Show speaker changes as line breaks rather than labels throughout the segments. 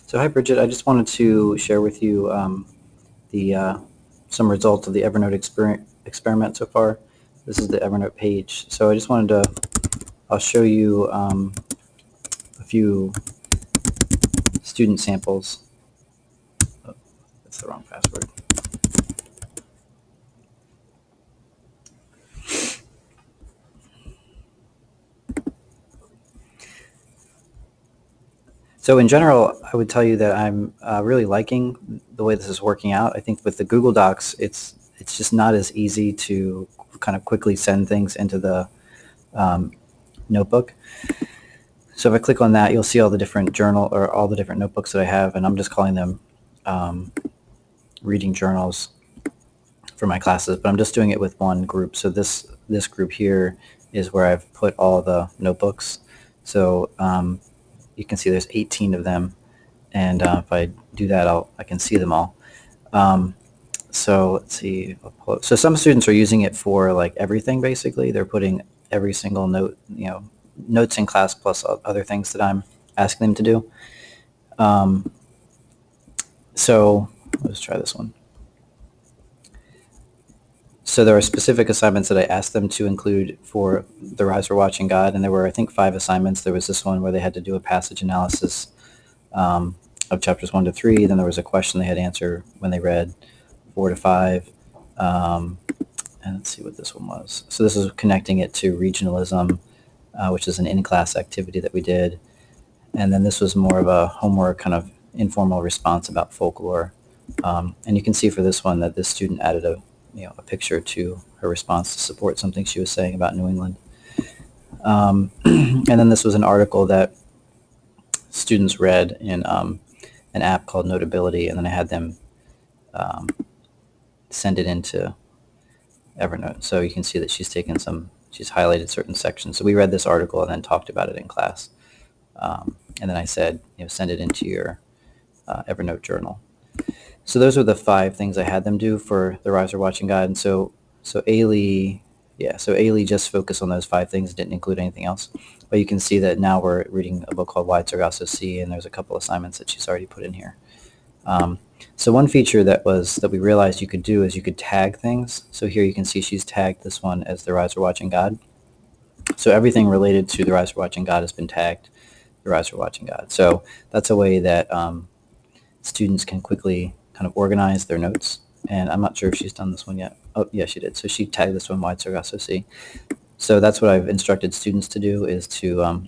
So hi Bridget, I just wanted to share with you some results of the Evernote experiment so far. This is the Evernote page. So I just wanted I'll show you a few student samples. Oh, that's the wrong password. So in general, I would tell you that I'm really liking the way this is working out. I think with the Google Docs, it's just not as easy to kind of quickly send things into the notebook. So if I click on that, you'll see all the different all the different notebooks that I have, and I'm just calling them reading journals for my classes, but I'm just doing it with one group. So this group here is where I've put all the notebooks. So you can see there's 18 of them, and if I do that, I can see them all. So let's see. So some students are using it for like everything. Basically, they're putting every single note, notes in class plus other things that I'm asking them to do. So let's try this one. So there are specific assignments that I asked them to include for the Rise for Watching God, and there were, I think, 5 assignments. There was this one where they had to do a passage analysis of chapters 1 to 3. Then there was a question they had to answer when they read 4 to 5. And let's see what this one was. So this is connecting it to regionalism, which is an in-class activity that we did. And then this was more of a homework kind of informal response about folklore. And you can see for this one that this student added a picture to her response to support something she was saying about New England. And then this was an article that students read in an app called Notability, and then I had them send it into Evernote. So you can see that she's highlighted certain sections. So we read this article and then talked about it in class. And then I said, send it into your Evernote journal. So those are the 5 things I had them do for the Rise or Watching Guide. And so Ailey just focused on those 5 things, didn't include anything else. But you can see that now we're reading a book called Wide Sargasso Sea, and there's a couple assignments that she's already put in here. So one feature that we realized you could do is you could tag things. So here you can see she's tagged this one as the Rise or Watching God. So everything related to the Rise or Watching God has been tagged the Rise or Watching God. So that's a way that students can quickly kind of organize their notes. And I'm not sure if she's done this one yet. Oh, yeah, she did. So she tagged this one Wide Sargasso Sea. So that's what I've instructed students to do, is to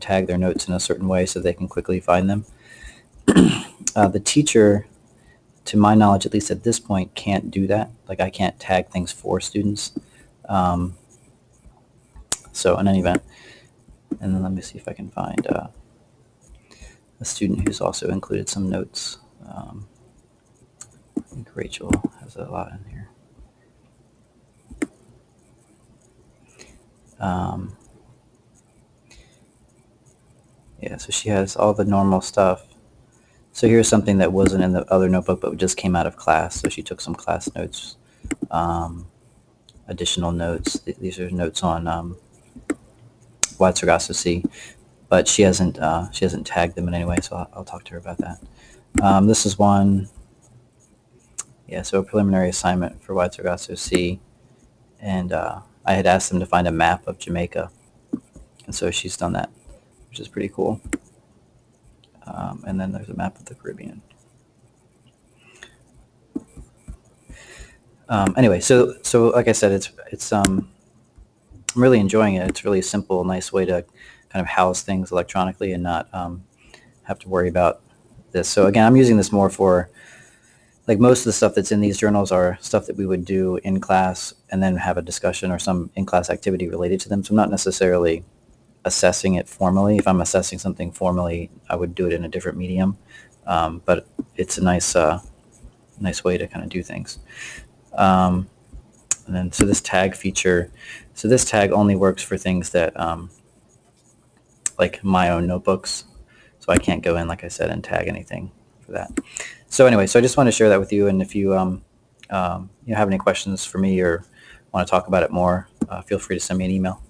tag their notes in a certain way so they can quickly find them. The teacher, to my knowledge, at least at this point, can't do that. Like, I can't tag things for students. So in any event, and then let me see if I can find a student who's also included some notes. I think Rachel has a lot in here. Yeah, so she has all the normal stuff. So here's something that wasn't in the other notebook but just came out of class. So she took some class notes, additional notes. These are notes on Wide Sargasso Sea, but she hasn't tagged them in any way, so I'll talk to her about that. This is one. Yeah, so a preliminary assignment for Wide Sargasso Sea, and I had asked them to find a map of Jamaica, and so she's done that, which is pretty cool. And then there's a map of the Caribbean. Anyway, so like I said, I'm really enjoying it. It's really a simple, nice way to kind of house things electronically and not have to worry about this. So again, I'm using this more for, like, most of the stuff that's in these journals are stuff that we would do in class and then have a discussion or some in-class activity related to them. So I'm not necessarily assessing it formally. If I'm assessing something formally, I would do it in a different medium. But it's a nice way to kind of do things. And then, so this tag feature, so this tag only works for things that, like my own notebooks. So I can't go in, like I said, and tag anything for that. So anyway, so I just want to share that with you. And if you, have any questions for me or want to talk about it more, feel free to send me an email.